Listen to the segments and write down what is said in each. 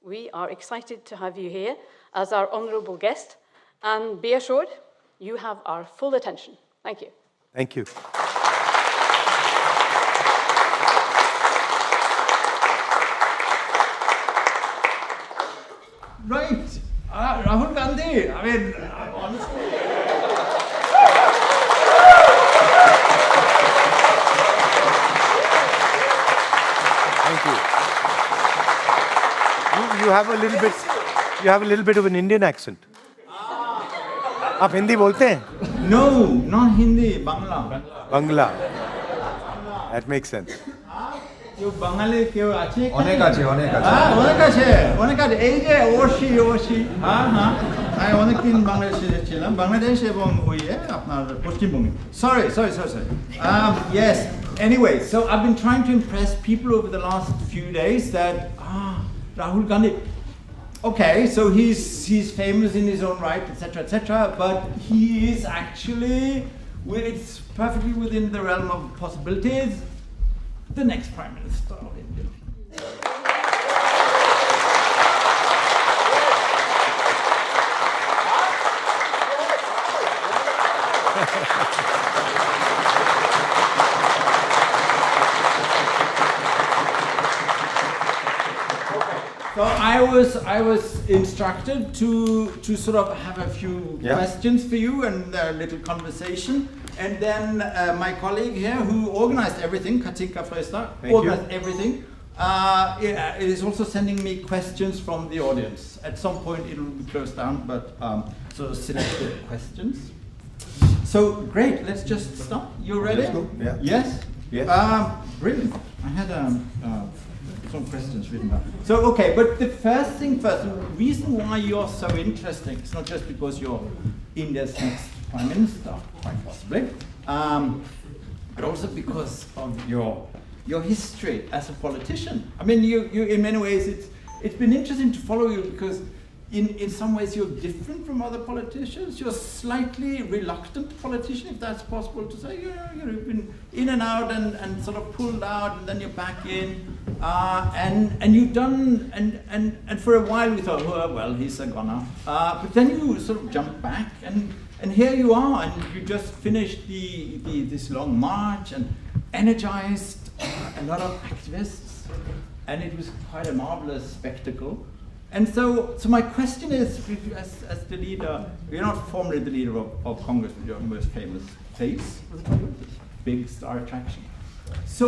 we are excited to have you here as our honourable guest, and be assured you have our full attention. Thank you. Thank you. Right, Rahul Gandhi. I mean, honestly. Thank you. You have a little bit. You have a little bit of an Indian accent. आप हिंदी बोलते हैं? No, not Hindi, Bangla. Bangla. That makes sense. কেউ বাঙালি কেউ আছে অনেক আছে অনেক আছে এই যে ওশি হ্যাঁ আমি অনেকদিন বাংলাদেশে ছিলাম বাংলাদেশ এবং আপনার পশ্চিমবঙ্গে sorry yes anyway so I've been trying to impress people over the last few days that Rahul Gandhi okay so he's famous in his own right etc but he is actually it's perfectly within the realm of possibilities the next Prime Minister of India. So I was instructed to sort of have a few questions for you and a little conversation. And then my colleague here who organized everything, Katinka Fresta, organized everything, is also sending me questions from the audience. At some point it will be closed down, but so selected questions. So great, let's just start. You ready? Let's go. Yeah. Yes? Yes. Brilliant. I had some questions written down. So okay, but the first thing first, the reason why you're so interesting, it's not just because you're India's next Prime Minister, quite possibly, but also because of your history as a politician. I mean, you in many ways it's been interesting to follow you because in some ways you're different from other politicians. You're a slightly reluctant politician, if that's possible to say. You've been in and out and sort of pulled out, and then you're back in, and you've done and for a while we thought, oh, well, he's a goner, but then you sort of jump back and here you are, and you just finished this long march and energized a lot of activists, and it was quite a marvelous spectacle. And so my question is, as the leader, you're not formally the leader of Congress, but you're the most famous face of the Congress, big star attraction. So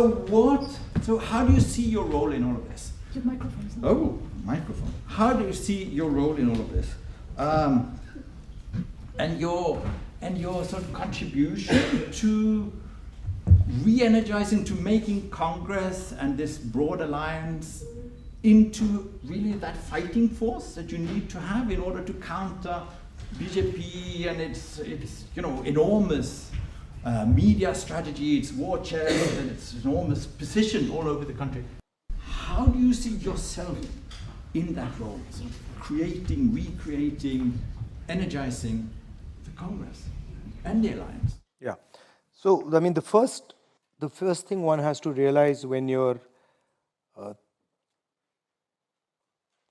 how do you see your role in all of this? Your microphone. Oh, microphone. How do you see your role in all of this? And your sort of contribution to re-energizing, to making Congress and this broad alliance into really that fighting force that you need to have in order to counter BJP and its enormous media strategy, its war chest, and its enormous position all over the country. How do you see yourself in that role, sort of creating, recreating, energizing the Congress and the alliance? Yeah. So, I mean, the first thing one has to realize when you're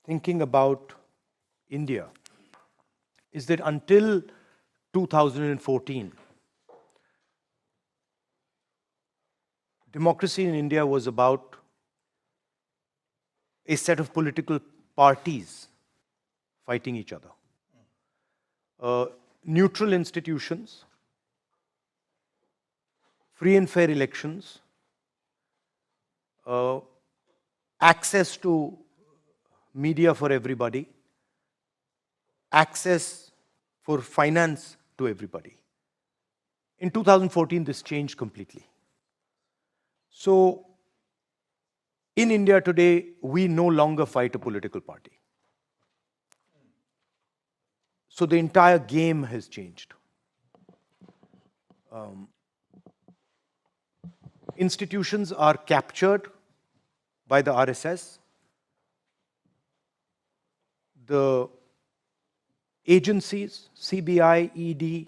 thinking about India is that until 2014, democracy in India was about a set of political parties fighting each other. Neutral institutions, free and fair elections, access to media for everybody, access for finance to everybody. In 2014, this changed completely. So, in India today, we no longer fight a political party. So the entire game has changed. Institutions are captured by the RSS. The agencies, CBI, ED,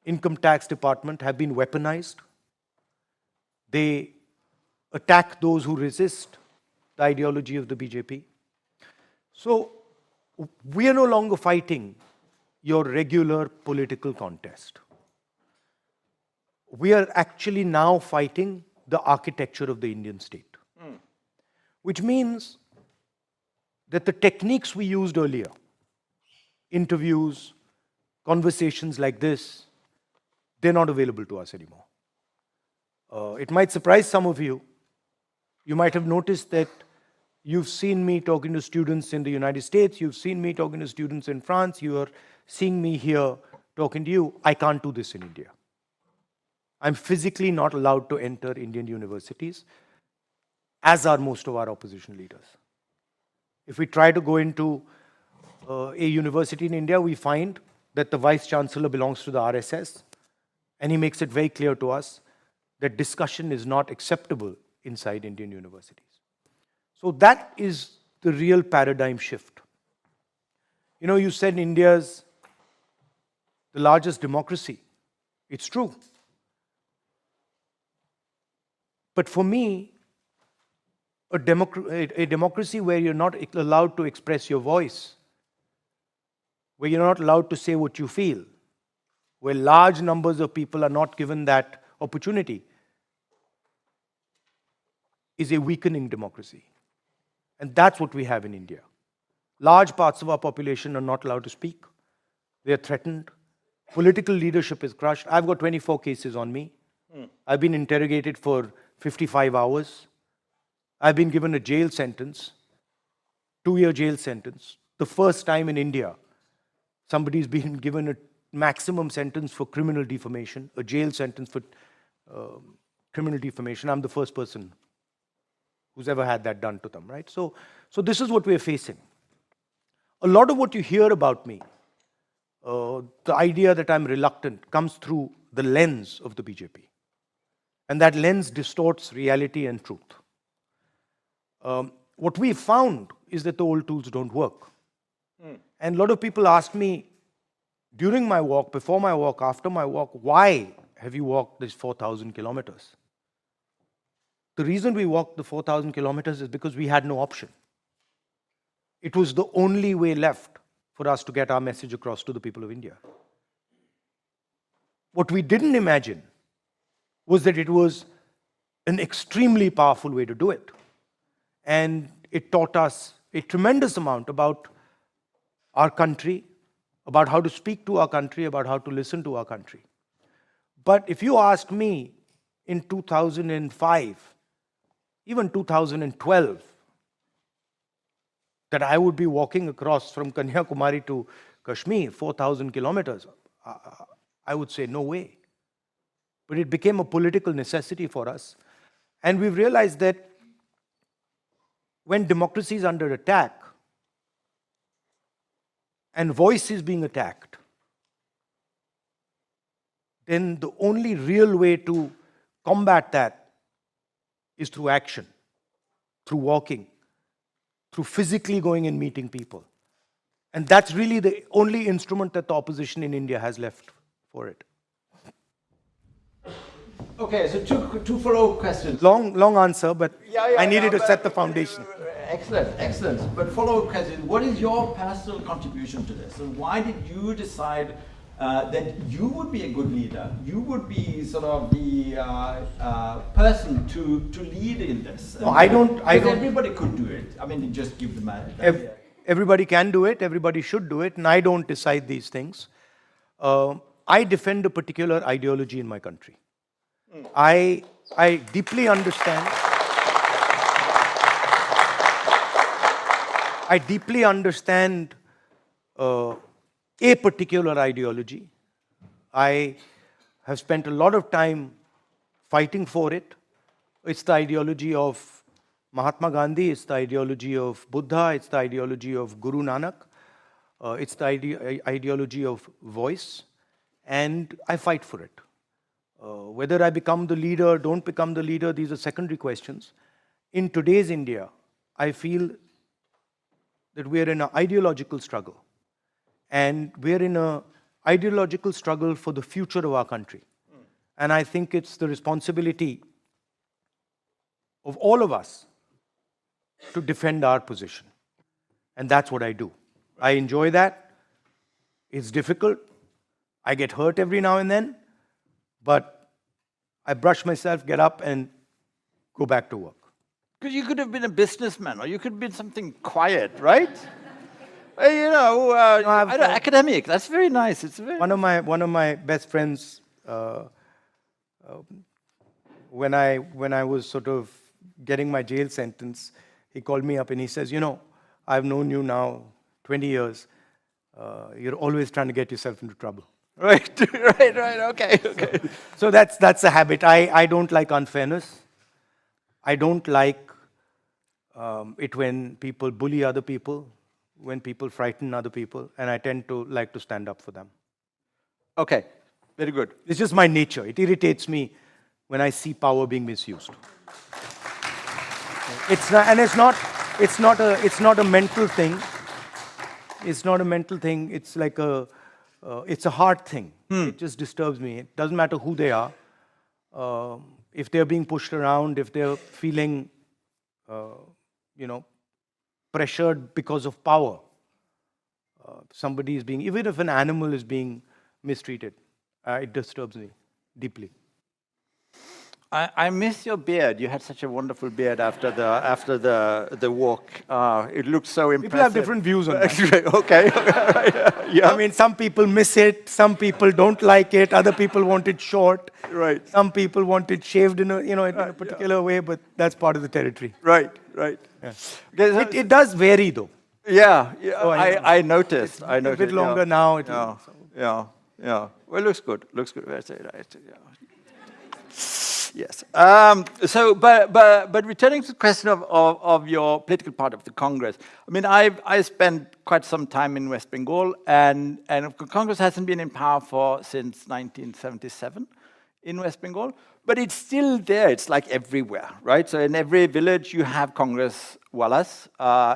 Income Tax Department have been weaponized. They attack those who resist the ideology of the BJP. So we are no longer fighting your regular political contest. We are actually now fighting the architecture of the Indian state, which means that the techniques we used earlier, interviews, conversations like this, they're not available to us anymore. It might surprise some of you. You might have noticed that you've seen me talking to students in the United States, you've seen me talking to students in France, you are seeing me here talking to you. I can't do this in India. I'm physically not allowed to enter Indian universities, as are most of our opposition leaders. If we try to go into a university in India, we find that the Vice Chancellor belongs to the RSS, and he makes it very clear to us that discussion is not acceptable inside Indian universities. So that is the real paradigm shift. You know, you said India's the largest democracy. It's true. But for me, a democracy where you're not allowed to express your voice, where you're not allowed to say what you feel, where large numbers of people are not given that opportunity, is a weakening democracy. And that's what we have in India. Large parts of our population are not allowed to speak. They are threatened. Political leadership is crushed. I've got 24 cases on me. I've been interrogated for 55 hours. I've been given a jail sentence, 2-year jail sentence. The first time in India, somebody's been given a maximum sentence for criminal defamation, a jail sentence for criminal defamation. I'm the first person who's ever had that done to them, right? So this is what we're facing. A lot of what you hear about me, the idea that I'm reluctant, comes through the lens of the BJP. And that lens distorts reality and truth. What we found is that the old tools don't work. And a lot of people ask me, during my walk, before my walk, after my walk, why have you walked these 4,000 kilometers? The reason we walked the 4,000 kilometers is because we had no option. It was the only way left for us to get our message across to the people of India. What we didn't imagine was that it was an extremely powerful way to do it. And it taught us a tremendous amount about our country, about how to speak to our country, about how to listen to our country. But if you ask me in 2005, even 2012, that I would be walking across from Kanyakumari to Kashmir, 4,000 kilometers, I would say no way. But it became a political necessity for us. And we've realized that when democracy is under attack and voice is being attacked, then the only real way to combat that is through action, through walking, through physically going and meeting people. And that's really the only instrument that the opposition in India has left for it. Okay, so two follow-up questions. Long answer, but I needed to but set the foundation. Excellent, excellent. But follow-up question, what is your personal contribution to this? And why did you decide that you would be a good leader? You would be sort of the person to lead in this. No, I don't. Everybody could do it. I mean, you just give them a... Everybody can do it. Everybody should do it. And I don't decide these things. I defend a particular ideology in my country. I deeply understand. I deeply understand a particular ideology. I have spent a lot of time fighting for it. It's the ideology of Mahatma Gandhi, it's the ideology of Buddha, it's the ideology of Guru Nanak, it's the ideology of voice, and I fight for it. Whether I become the leader, don't become the leader, these are secondary questions. In today's India, I feel that we are in an ideological struggle. And we are in an ideological struggle for the future of our country. And I think it's the responsibility of all of us to defend our position. And that's what I do. I enjoy that. It's difficult. I get hurt every now and then, but I brush myself, get up, and go back to work. Because you could have been a businessman, or you could have been something quiet, right? You know, I don't, academic. That's very nice. It's very one of my best friends. When I was sort of getting my jail sentence, he called me up and he says, "You know, I've known you now 20 years. You're always trying to get yourself into trouble." Right, right. Okay. So that's a habit. I don't like unfairness. I don't like it when people bully other people, when people frighten other people, and I tend to like to stand up for them. Okay, very good. It's just my nature. It irritates me when I see power being misused. It's not a mental thing. It's not a mental thing. It's like it's a heart thing. It just disturbs me. It doesn't matter who they are. If they're being pushed around, if they're feeling, pressured because of power, somebody is being, even if an animal is being mistreated, it disturbs me deeply. I miss your beard. You had such a wonderful beard after the walk. It looked so impressive. People have different views on that. Okay. Yeah. I mean, some people miss it. Some people don't like it. Other people want it short. Right. Some people want it shaved in a particular way. But that's part of the territory. Right. Yeah. Okay, so It does vary, though. Yeah. Oh, I noticed. A bit longer now. Yeah. Well, it looks good. That's it. Yeah. Yes. But returning to the question of your political part of the Congress, I mean, I spent quite some time in West Bengal, and Congress hasn't been in power since 1977 in West Bengal, but it's still there. It's like everywhere, right? So in every village you have Congress wallas,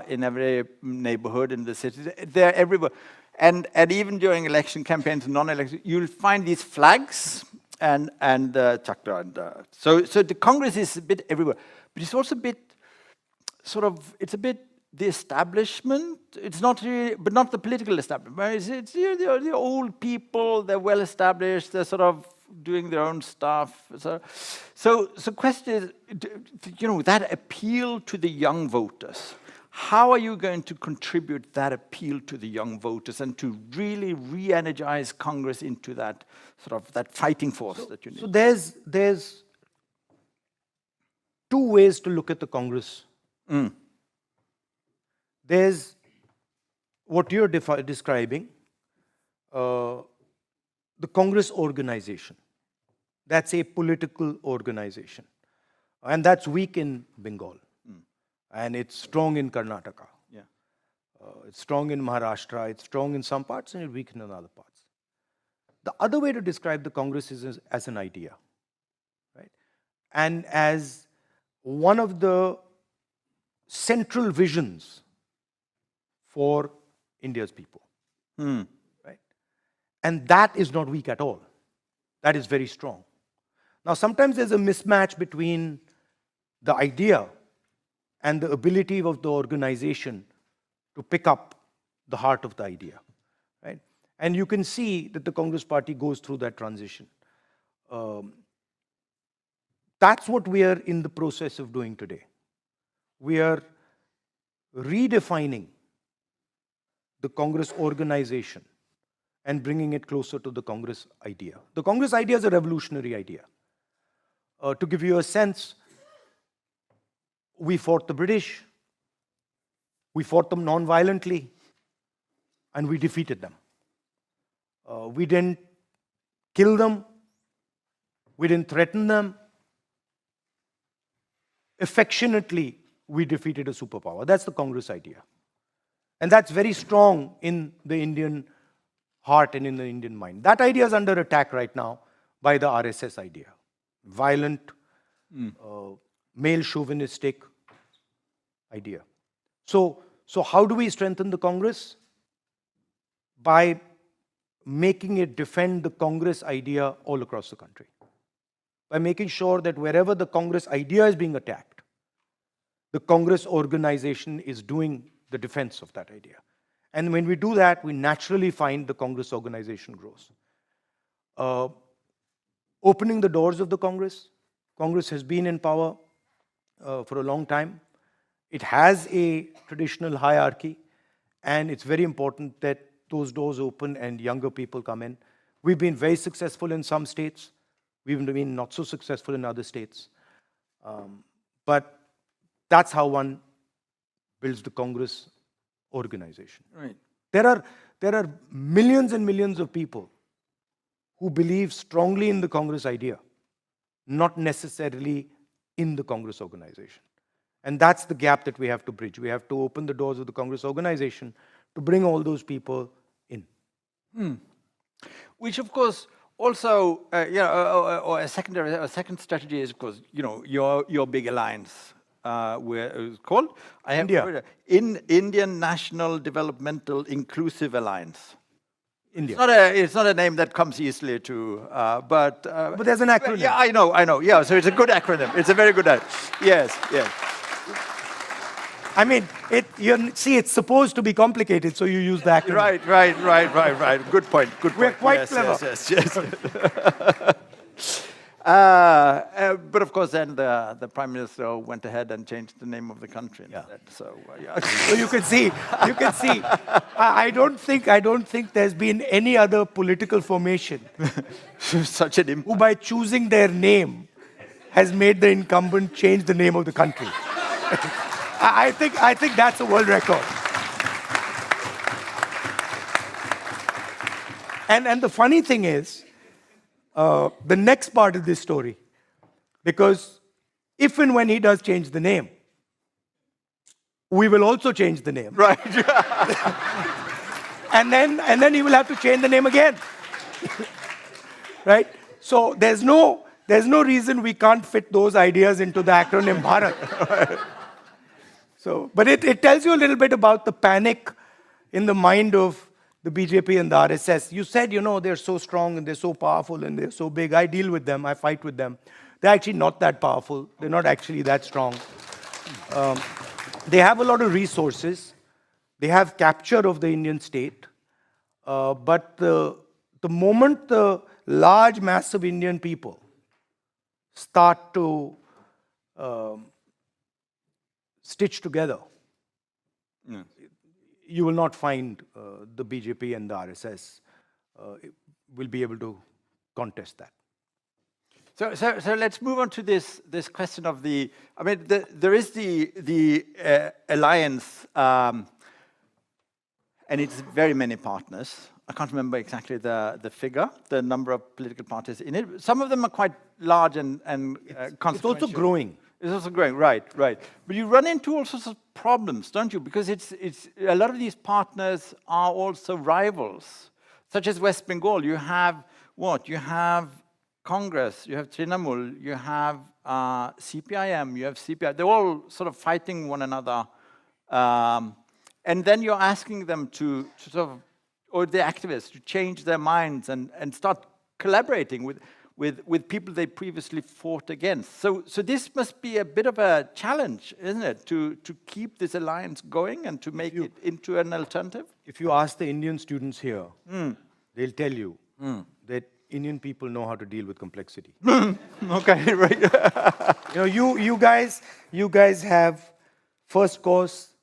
in every neighborhood in the city. They're everywhere, and even during election campaigns and non-election, you'll find these flags. And chakra, so the Congress is a bit everywhere, but it's also a bit it's a bit the establishment. It's not really, but not the political establishment. It's the old people. They're well established. They're sort of doing their own stuff. So question is, that appeal to the young voters. How are you going to contribute that appeal to the young voters and to really re-energize Congress into that that fighting force that you need? So there's two ways to look at the Congress. There's what you're describing, the Congress organization. That's a political organization, and that's weak in Bengal. And it's strong in Karnataka. Yeah. It's strong in Maharashtra. It's strong in some parts and it's weak in other parts. The other way to describe the Congress is as an idea, right? And as one of the central visions for India's people, right? And that is not weak at all. That is very strong. Now, sometimes there's a mismatch between the idea and the ability of the organization to pick up the heart of the idea, right? And you can see that the Congress Party goes through that transition. That's what we are in the process of doing today. We are redefining the Congress organization and bringing it closer to the Congress idea. The Congress idea is a revolutionary idea. To give you a sense, we fought the British, we fought them non-violently, and we defeated them. We didn't kill them, we didn't threaten them. Affectionately, we defeated a superpower. That's the Congress idea. And that's very strong in the Indian heart and in the Indian mind. That idea is under attack right now by the RSS idea. Violent, male chauvinistic idea. So how do we strengthen the Congress? By making it defend the Congress idea all across the country. By making sure that wherever the Congress idea is being attacked, the Congress organization is doing the defense of that idea. And when we do that, we naturally find the Congress organization grows. Opening the doors of the Congress. Congress has been in power for a long time. It has a traditional hierarchy, and it's very important that those doors open and younger people come in. We've been very successful in some states. We've been not so successful in other states. But that's how one builds the Congress organization. Right. There are millions and millions of people who believe strongly in the Congress idea, not necessarily in the Congress organization. And that's the gap that we have to bridge. We have to open the doors of the Congress organization to bring all those people in. Which, of course, also, or a second strategy is, of course, your big alliance, where it was called India. Indian National Developmental Inclusive Alliance. India. It's not a name that comes easily to, but there's an acronym. Yeah, I know. Yeah, so it's a good acronym. It's a very good acronym. Yes. I mean, it's supposed to be complicated, so you use the acronym. Right. Good point. We're quite clever. Yes. But of course, then the Prime Minister went ahead and changed the name of the country instead. So, So you can see. I don't think there's been any other political formation such an who, by choosing their name, has made the incumbent change the name of the country. I think that's a world record. And the funny thing is, the next part of this story, because if and when he does change the name, we will also change the name. Right. and then he will have to change the name again. Right? So there's no reason we can't fit those ideas into the acronym Bharat. So, but it tells you a little bit about the panic in the mind of the BJP and the RSS. You said, they're so strong and they're so powerful and they're so big. I deal with them. I fight with them. They're actually not that powerful. They're not actually that strong. They have a lot of resources. They have capture of the Indian state. But the moment the large mass of Indian people start to stitch together, you will not find the BJP and the RSS will be able to contest that. So let's move on to this question of there is the alliance, and it's very many partners. I can't remember exactly the figure, the number of political parties in it. Some of them are quite large and consequential. It's also growing. It's also growing, right. But you run into all sorts of problems, don't you? Because it's a lot of these partners are also rivals, such as West Bengal. You have what? You have Congress, you have Trinamool, you have CPIM, you have CPI. They're all sort of fighting one another. And then you're asking them to sort of, or the activists, to change their minds and start collaborating with people they previously fought against. So this must be a bit of a challenge, isn't it, to keep this alliance going and to make it into an alternative? If you ask the Indian students here, they'll tell you that Indian people know how to deal with complexity. Okay, right. You guys have first course,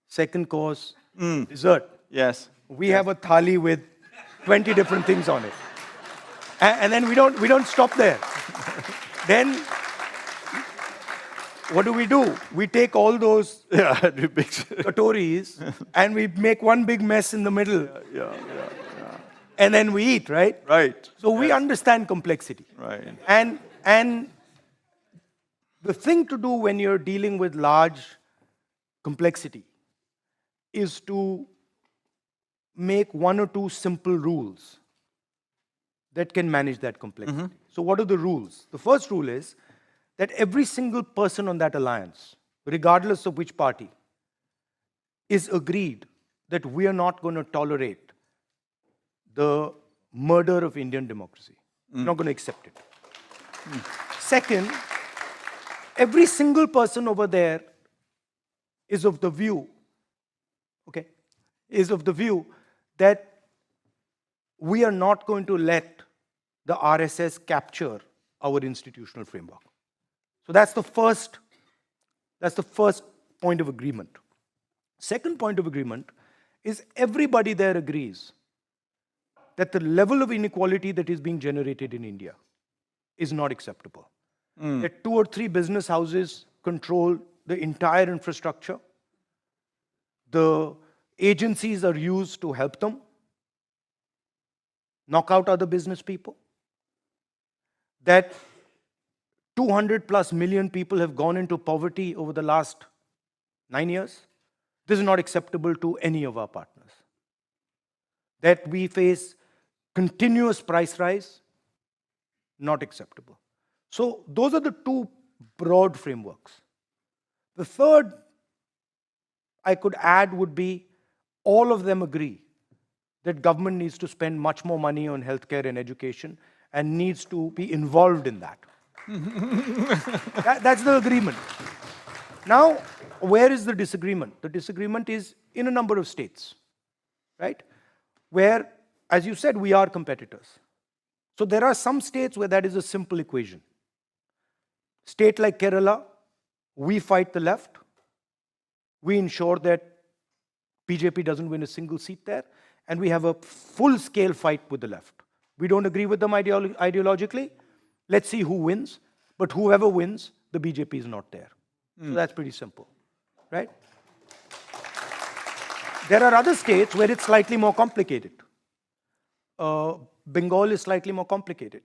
second course, dessert. Yes. We have a thali with 20 different things on it. And then we don't stop there. Then what do? We take all those katoris and we make one big mess in the middle. And then we eat, right? Right. So we understand complexity. Right. And the thing to do when you're dealing with large complexity is to make one or two simple rules that can manage that complexity. So what are the rules? The first rule is that every single person on that alliance, regardless of which party, is agreed that we are not going to tolerate the murder of Indian democracy. We're not going to accept it. Second, every single person over there is of the view okay, is of the view that we are not going to let the RSS capture our institutional framework. So that's the first point of agreement. Second point of agreement is everybody there agrees that the level of inequality that is being generated in India is not acceptable. That 2 or 3 business houses control the entire infrastructure. The agencies are used to help them knock out other business people. That 200 plus million people have gone into poverty over the last 9 years. This is not acceptable to any of our partners. That we face continuous price rise, not acceptable. So those are the 2 broad frameworks. The third I could add would be all of them agree that government needs to spend much more money on healthcare and education and needs to be involved in that. That's the agreement. Now, where is the disagreement? The disagreement is in a number of states, right? Where, as you said, we are competitors. So there are some states where that is a simple equation. State like Kerala, we fight the left. We ensure that BJP doesn't win a single seat there. And we have a full-scale fight with the left. We don't agree with them ideologically. Let's see who wins. But whoever wins, the BJP is not there. So that's pretty simple, right? There are other states where it's slightly more complicated. Bengal is slightly more complicated.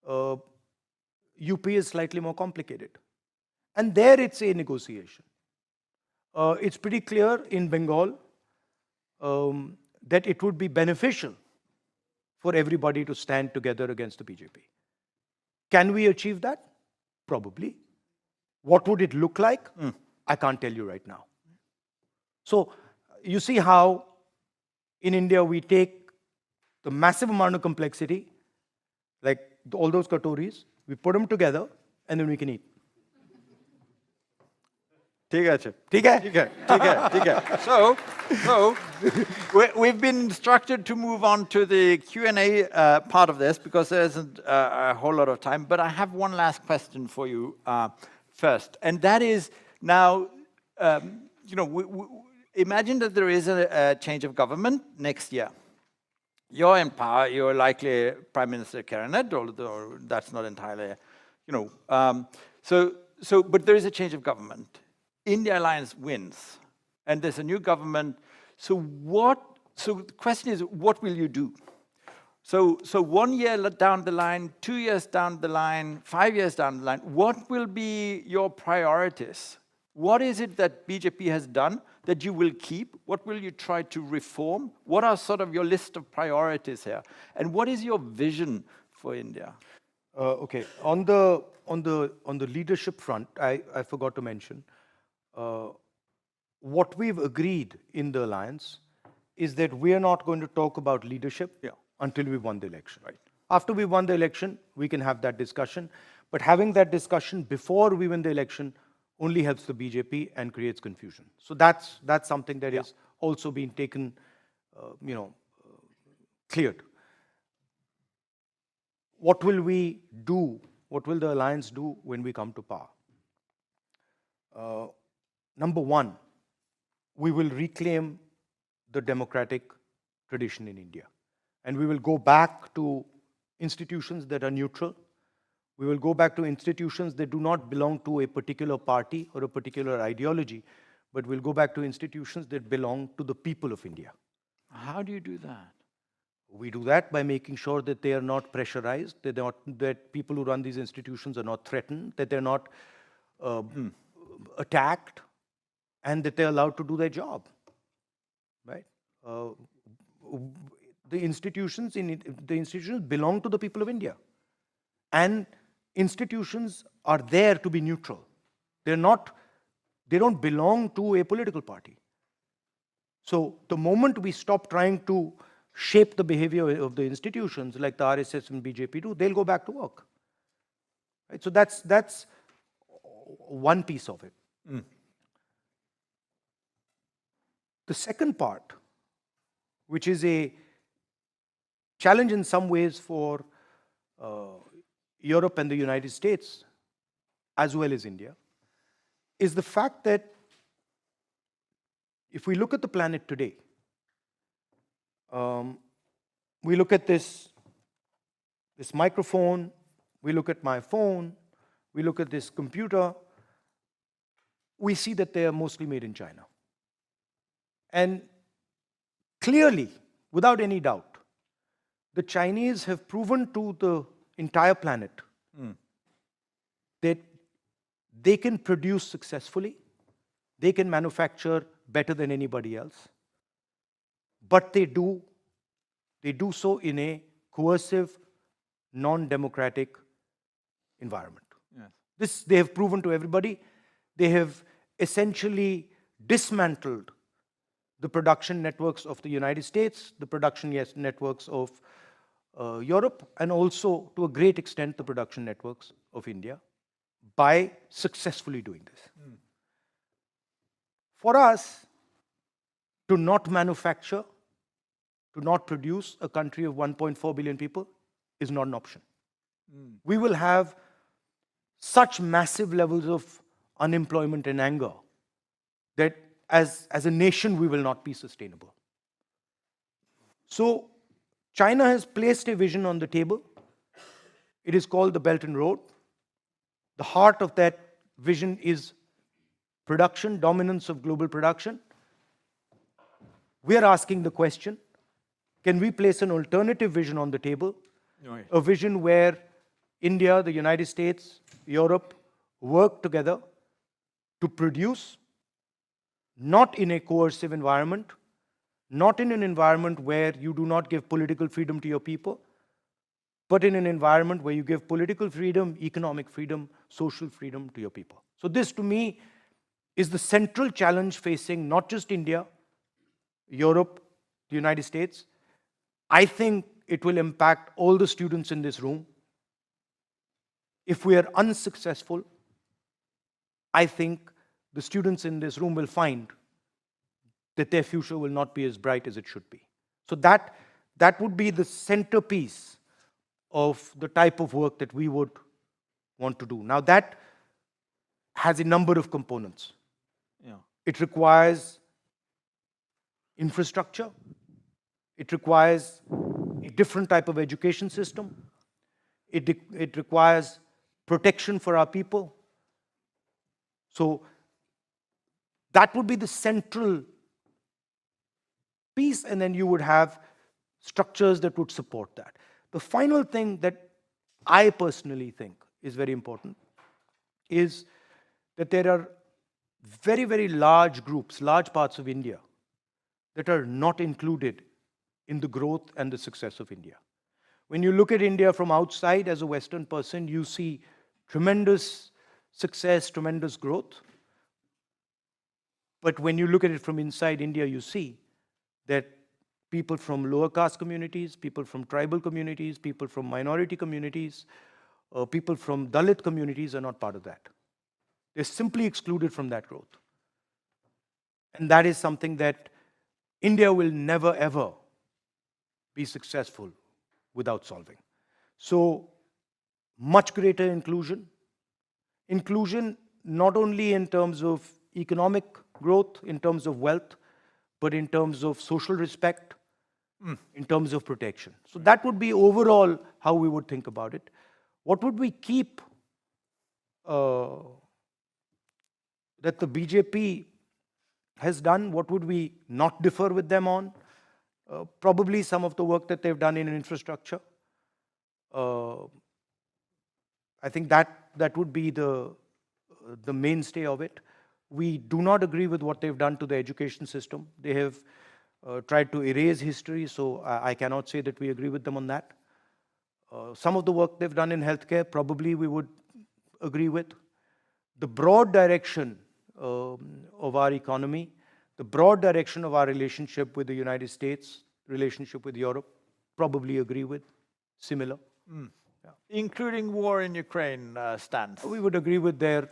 UP is slightly more complicated. And there it's a negotiation. It's pretty clear in Bengal that it would be beneficial for everybody to stand together against the BJP. Can we achieve that? Probably. What would it look like? I can't tell you right now. So you see how in India we take the massive amount of complexity, like all those katoris, we put them together and then we can eat. So we've been instructed to move on to the Q&A part of this because there isn't a whole lot of time. But I have one last question for you first, and that is now, imagine that there is a change of government next year. You're in power. You're likely Prime Minister Karanet, although that's not entirely, but there is a change of government. India Alliance wins, and there's a new government. So the question is, what will you do? So 1 year down the line, 2 years down the line, 5 years down the line, what will be your priorities? What is it that BJP has done that you will keep? What will you try to reform? What are sort of your list of priorities here? And what is your vision for India? Okay, on the leadership front, I forgot to mention, what we've agreed in the alliance is that we are not going to talk about leadership until we won the election. Right. After we won the election, we can have that discussion. But having that discussion before we win the election only helps the BJP and creates confusion. So that's something that is also being taken, cleared. What will we do? What will the alliance do when we come to power? Number one, we will reclaim the democratic tradition in India. And we will go back to institutions that are neutral. We will go back to institutions that do not belong to a particular party or a particular ideology, but we'll go back to institutions that belong to the people of India. How do you do that? We do that by making sure that they are not pressurized, that people who run these institutions are not threatened, that they're not attacked, and that they're allowed to do their job, right? The institutions belong to the people of India, and institutions are there to be neutral. They don't belong to a political party. So the moment we stop trying to shape the behavior of the institutions like the RSS and BJP do, they'll go back to work. Right? So that's one piece of it. The second part, which is a challenge in some ways for Europe and the United States, as well as India, is the fact that if we look at the planet today, we look at this microphone, we look at my phone, we look at this computer, we see that they are mostly made in China. And clearly, without any doubt, the Chinese have proven to the entire planet that they can produce successfully, they can manufacture better than anybody else, but they do so in a coercive, non-democratic environment. Yes. This they have proven to everybody. They have essentially dismantled the production networks of the United States, the production networks of Europe, and also, to a great extent, the production networks of India by successfully doing this. For us to not manufacture, to not produce a country of 1.4 billion people is not an option. We will have such massive levels of unemployment and anger that as a nation we will not be sustainable. So China has placed a vision on the table. It is called the Belt and Road. The heart of that vision is production, dominance of global production. We are asking the question, can we place an alternative vision on the table? Right. A vision where India, the United States, Europe work together to produce, not in a coercive environment, not in an environment where you do not give political freedom to your people, but in an environment where you give political freedom, economic freedom, social freedom to your people. So this, to me, is the central challenge facing not just India, Europe, the United States. I think it will impact all the students in this room. If we are unsuccessful, I think the students in this room will find that their future will not be as bright as it should be. So that would be the centerpiece of the type of work that we would want to do. Now that has a number of components. Yeah. It requires infrastructure. It requires a different type of education system. It requires protection for our people. So that would be the central piece, and then you would have structures that would support that. The final thing that I personally think is very important is that there are very, very large groups, large parts of India that are not included in the growth and the success of India. When you look at India from outside as a Western person, you see tremendous success, tremendous growth. But when you look at it from inside India, you see that people from lower caste communities, people from tribal communities, people from minority communities, people from Dalit communities are not part of that. They're simply excluded from that growth. And that is something that India will never, ever be successful without solving. So, much greater inclusion. Inclusion not only in terms of economic growth, in terms of wealth, but in terms of social respect, in terms of protection. So that would be overall how we would think about it. What would we keep that the BJP has done? What would we not differ with them on? Probably some of the work that they've done in infrastructure. I think that would be the mainstay of it. We do not agree with what they've done to the education system. They have tried to erase history, so I cannot say that we agree with them on that. Some of the work they've done in healthcare, probably we would agree with. The broad direction of our economy, the broad direction of our relationship with the United States, relationship with Europe, probably agree with, similar. Yeah. Including war in Ukraine stance. We would agree with their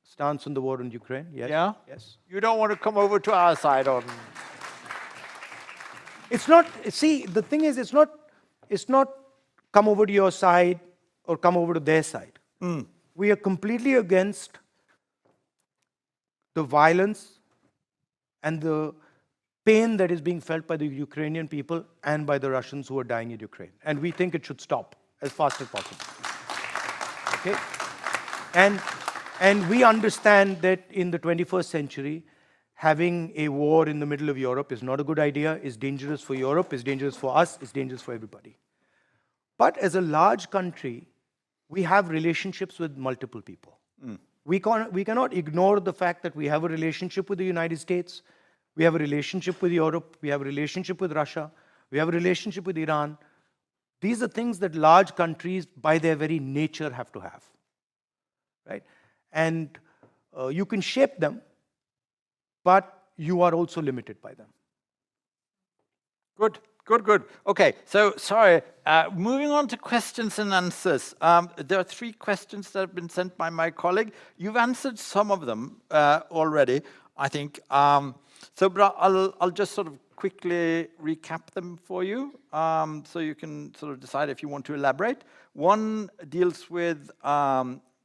stance on the war in Ukraine, yes. Yeah? Yes. You don't want to come over to our side on... It's not, see, the thing is, it's not come over to your side or come over to their side. We are completely against the violence and the pain that is being felt by the Ukrainian people and by the Russians who are dying in Ukraine. And we think it should stop as fast as possible. Okay? And we understand that in the 21st century, having a war in the middle of Europe is not a good idea, is dangerous for Europe, is dangerous for us, is dangerous for everybody. But as a large country, we have relationships with multiple people. We cannot ignore the fact that we have a relationship with the United States, we have a relationship with Europe, we have a relationship with Russia, we have a relationship with Iran. These are things that large countries, by their very nature, have to have. Right? And you can shape them, but you are also limited by them. Good, good, good. Okay, so sorry, moving on to questions and answers. There are 3 questions that have been sent by my colleague. You've answered some of them already, I think. But I'll just sort of quickly recap them for you, so you can sort of decide if you want to elaborate. One deals with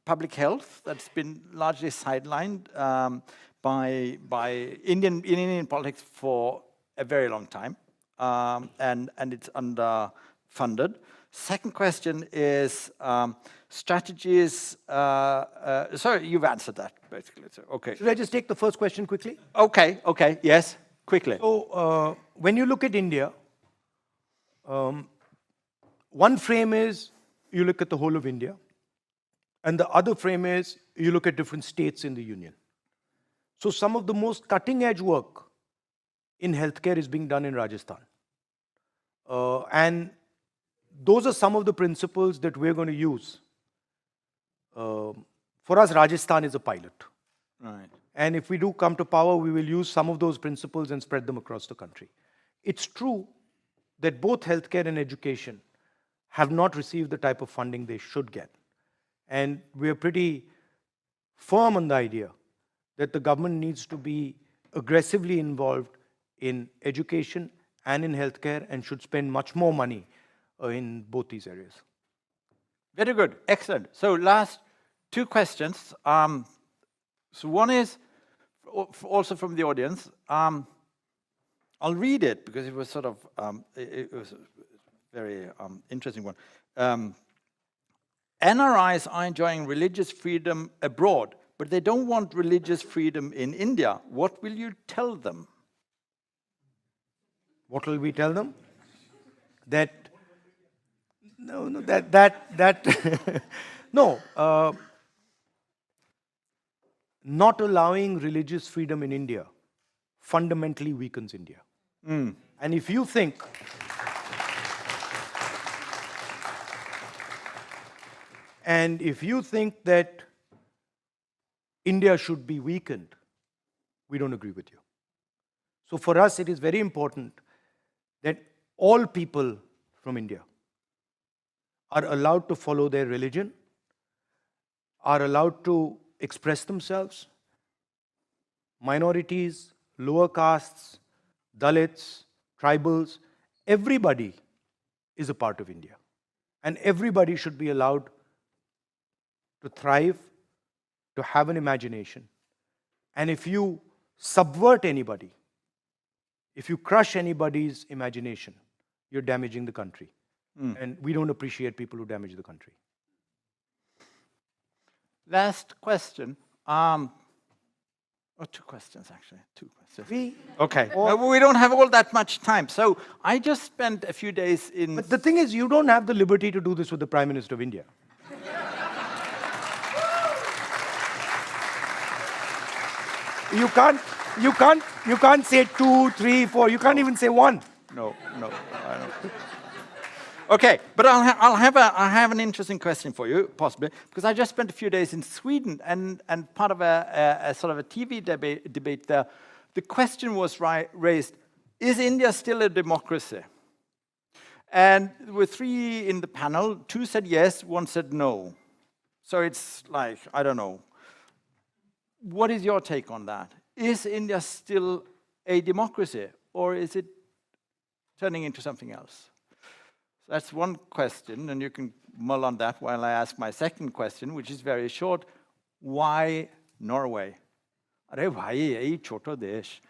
public health that's been largely sidelined by Indian politics for a very long time, and it's underfunded. Second question is strategies. Sorry, you've answered that basically. So, okay. Should I just take the first question quickly? Okay. Okay. Yes. Quickly. So when you look at India, one frame is you look at the whole of India, and the other frame is you look at different states in the union. So some of the most cutting-edge work in healthcare is being done in Rajasthan. And those are some of the principles that we're going to use. For us, Rajasthan is a pilot. Right. And if we do come to power, we will use some of those principles and spread them across the country. It's true that both healthcare and education have not received the type of funding they should get. And we're pretty firm on the idea that the government needs to be aggressively involved in education and in healthcare and should spend much more money in both these areas. Very good. Excellent. So last 2 questions. So one is also from the audience. I'll read it because it was sort of it was a very interesting one. NRIs are enjoying religious freedom abroad, but they don't want religious freedom in India. What will you tell them? What will we tell them? That no, not allowing religious freedom in India fundamentally weakens India. And if you think that India should be weakened, we don't agree with you. So for us, it is very important that all people from India are allowed to follow their religion, are allowed to express themselves. Minorities, lower castes, Dalits, tribals, everybody is a part of India. And everybody should be allowed to thrive, to have an imagination. And if you subvert anybody, if you crush anybody's imagination, you're damaging the country. And we don't appreciate people who damage the country. Last question. Oh, 2 questions, actually. 2 questions. Okay. We don't have all that much time. So I just spent a few days in... But the thing is, you don't have the liberty to do this with the Prime Minister of India. You can't say 2, 3, 4. You can't even say 1. No, I don't. Okay, but I have an interesting question for you, possibly, because I just spent a few days in Sweden, and part of a sort of a TV debate there, the question was raised: is India still a democracy? And there were 3 in the panel. 2 said yes, 1 said no. So it's like, I don't know. What is your take on that? Is India still a democracy, or is it turning into something else? That's one question, and you can mull on that while I ask my second question, which is very short. Why Norway? Arey bhai, yehi choto desh.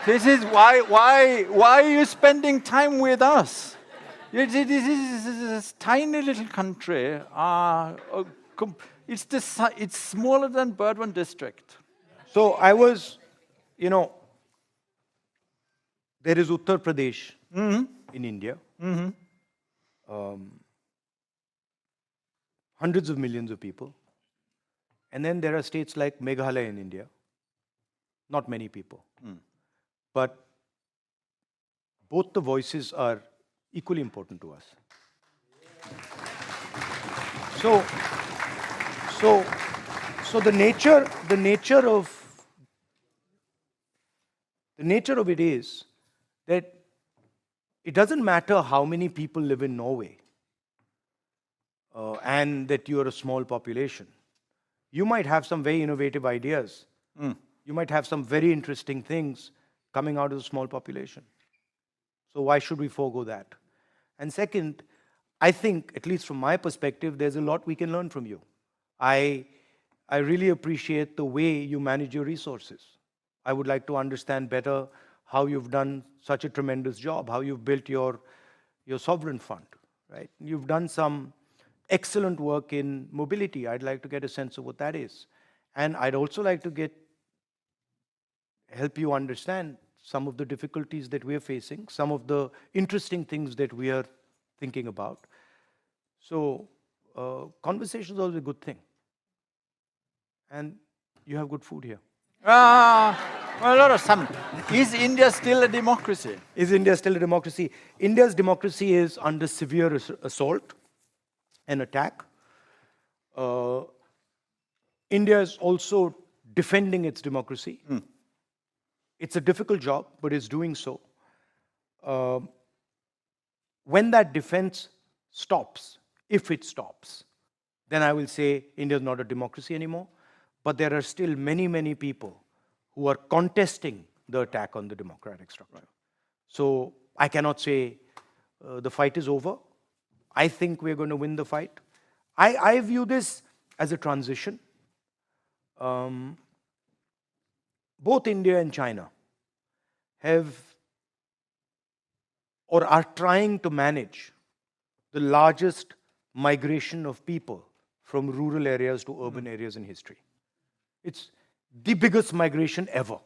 This is why are you spending time with us? This is a tiny little country. It's smaller than Burdwan district. So I was, there is Uttar Pradesh in India. Hundreds of millions of people. And then there are states like Meghalaya in India. Not many people. But both the voices are equally important to us. So the nature of it is that it doesn't matter how many people live in Norway and that you are a small population. You might have some very innovative ideas. You might have some very interesting things coming out of a small population. So why should we forego that? And second, I think, at least from my perspective, there's a lot we can learn from you. I really appreciate the way you manage your resources. I would like to understand better how you've done such a tremendous job, how you've built your sovereign fund, right? You've done some excellent work in mobility. I'd like to get a sense of what that is. And I'd also like to help you understand some of the difficulties that we're facing, some of the interesting things that we are thinking about. So conversation is always a good thing. And you have good food here. Well, a lot of some. Is India still a democracy? Is India still a democracy? India's democracy is under severe assault and attack. India is also defending its democracy. It's a difficult job, but it's doing so. When that defense stops, if it stops, then I will say India is not a democracy anymore. But there are still many, many people who are contesting the attack on the democratic structure. So I cannot say the fight is over. I think we're going to win the fight. I view this as a transition. Both India and China have or are trying to manage the largest migration of people from rural areas to urban areas in history. It's the biggest migration ever.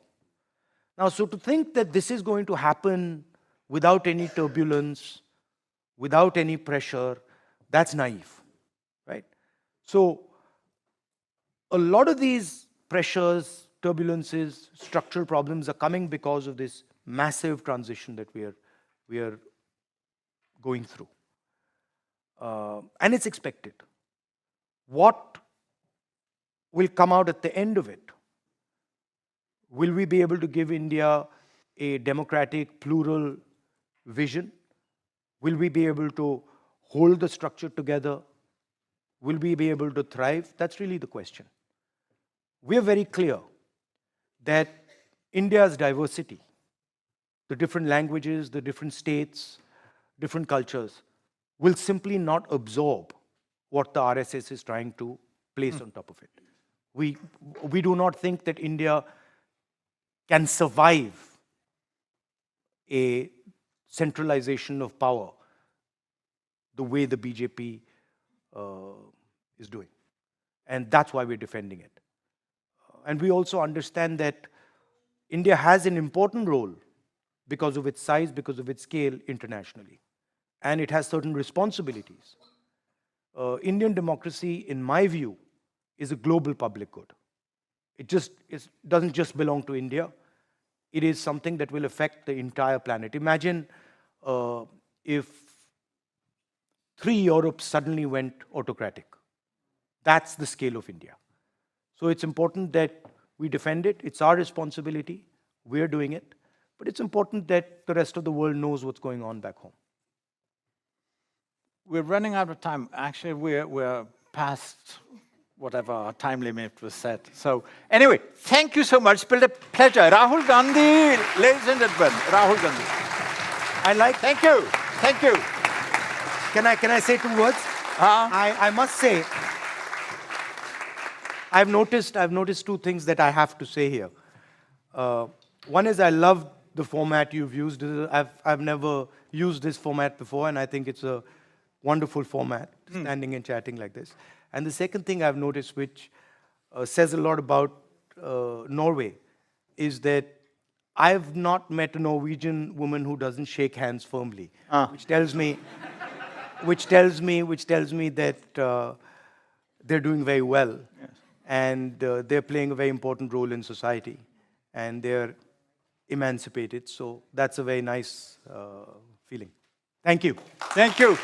Now, so to think that this is going to happen without any turbulence, without any pressure, that's naive, right? So a lot of these pressures, turbulences, structural problems are coming because of this massive transition that we are going through. And it's expected. What will come out at the end of it? Will we be able to give India a democratic, plural vision? Will we be able to hold the structure together? Will we be able to thrive? That's really the question. We are very clear that India's diversity, the different languages, the different states, different cultures, will simply not absorb what the RSS is trying to place on top of it. We do not think that India can survive a centralization of power the way the BJP is doing. And that's why we're defending it. And we also understand that India has an important role because of its size, because of its scale internationally. And it has certain responsibilities. Indian democracy, in my view, is a global public good. It doesn't just belong to India. It is something that will affect the entire planet. Imagine if 3 Europes suddenly went autocratic. That's the scale of India. So it's important that we defend it. It's our responsibility. We're doing it. But it's important that the rest of the world knows what's going on back home. We're running out of time. Actually, we're past whatever our time limit was set. So anyway, thank you so much. It's been a pleasure. Rahul Gandhi, ladies and gentlemen, Rahul Gandhi. I like. Thank you. Thank you. Can I say 2 words? I must say, I've noticed 2 things that I have to say here. One is I love the format you've used. I've never used this format before, and I think it's a wonderful format, standing and chatting like this. And the second thing I've noticed, which says a lot about Norway, is that I've not met a Norwegian woman who doesn't shake hands firmly, which tells me that they're doing very well, and they're playing a very important role in society, and they're emancipated. So that's a very nice feeling. Thank you. Thank you.